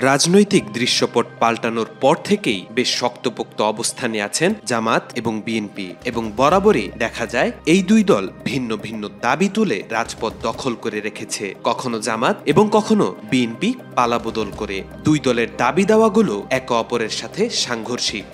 রাজনৈতিক দৃশ্যপট পাল্টানোর পর থেকেই বেশ শক্তপোক্ত অবস্থানে আছেন জামাত এবং বিএনপি, এবং বরাবরই দেখা যায় এই দুই দল ভিন্ন ভিন্ন দাবি তুলে রাজপথ দখল করে রেখেছে। কখনো জামাত এবং কখনো বিএনপি পালাবদল করে। দুই দলের দাবি দাওয়াগুলো একে অপরের সাথে সাংঘর্ষিক।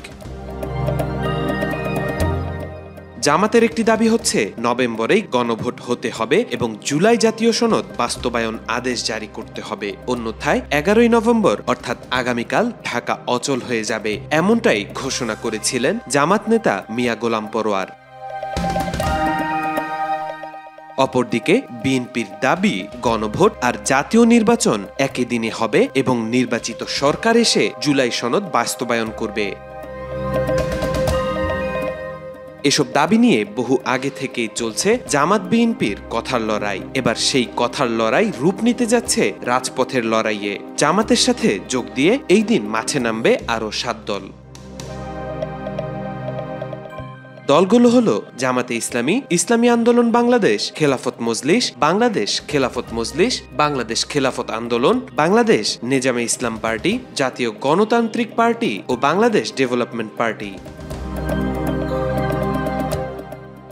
জামাতের একটি দাবি হচ্ছে নভেম্বরেই গণভোট হতে হবে এবং জুলাই জাতীয় সনদ বাস্তবায়ন আদেশ জারি করতে হবে, অন্যথায় 11ই নভেম্বর অর্থাৎ আগামীকাল ঢাকা অচল হয়ে যাবে, এমনটাই ঘোষণা করেছিলেন জামাত নেতা মিয়া গোলাম পরোয়ার। অপরদিকে বিএনপির দাবি গণভোট আর জাতীয় নির্বাচন একই দিনে হবে এবং নির্বাচিত সরকার এসে জুলাই সনদ বাস্তবায়ন করবে। এসব দাবি নিয়ে বহু আগে থেকেই চলছে জামাত বিএনপির কথার লড়াই। এবার সেই কথার লড়াই রূপ নিতে যাচ্ছে রাজপথের লড়াইয়ে। জামাতের সাথে যোগ দিয়ে এই দিন মাঠে নামবে আরো 7 দল। দলগুলো হলো জামাতে ইসলামী, ইসলামী আন্দোলন বাংলাদেশ, খেলাফত মজলিস, বাংলাদেশ খেলাফত মজলিস, বাংলাদেশ খেলাফত আন্দোলন, বাংলাদেশ নেজামে ইসলাম পার্টি, জাতীয় গণতান্ত্রিক পার্টি ও বাংলাদেশ ডেভেলপমেন্ট পার্টি।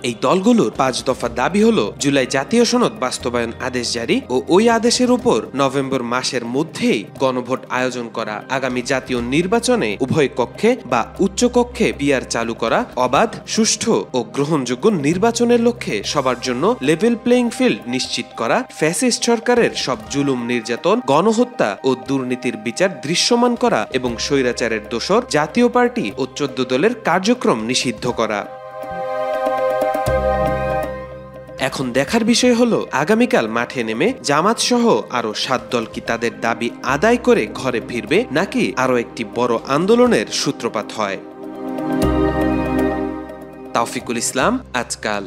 এই দলগুলোর 5 দফা দাবি হলো জুলাই জাতীয় সনদ বাস্তবায়ন আদেশ জারি ও ওই আদেশের উপর নভেম্বর মাসের মধ্যেই গণভোট আয়োজন করা, আগামী জাতীয় নির্বাচনে উভয় কক্ষে বা উচ্চ কক্ষে পিআর চালু করা, অবাধ, সুষ্ঠু ও গ্রহণযোগ্য নির্বাচনের লক্ষ্যে সবার জন্য লেভেল প্লেইং ফিল্ড নিশ্চিত করা, ফ্যাসিস্ট সরকারের সব জুলুম, নির্যাতন, গণহত্যা ও দুর্নীতির বিচার দৃশ্যমান করা এবং স্বৈরাচারের দোসর জাতীয় পার্টি ও 14 দলের কার্যক্রম নিষিদ্ধ করা। এখন দেখার বিষয় হলো আগামীকাল মাঠে নেমে জামাত সহ আরো 7 দল কি তাদের দাবি আদায় করে ঘরে ফিরবে, নাকি আরো একটি বড় আন্দোলনের সূত্রপাত হয়। তাওফিকুল ইসলাম, আজকাল।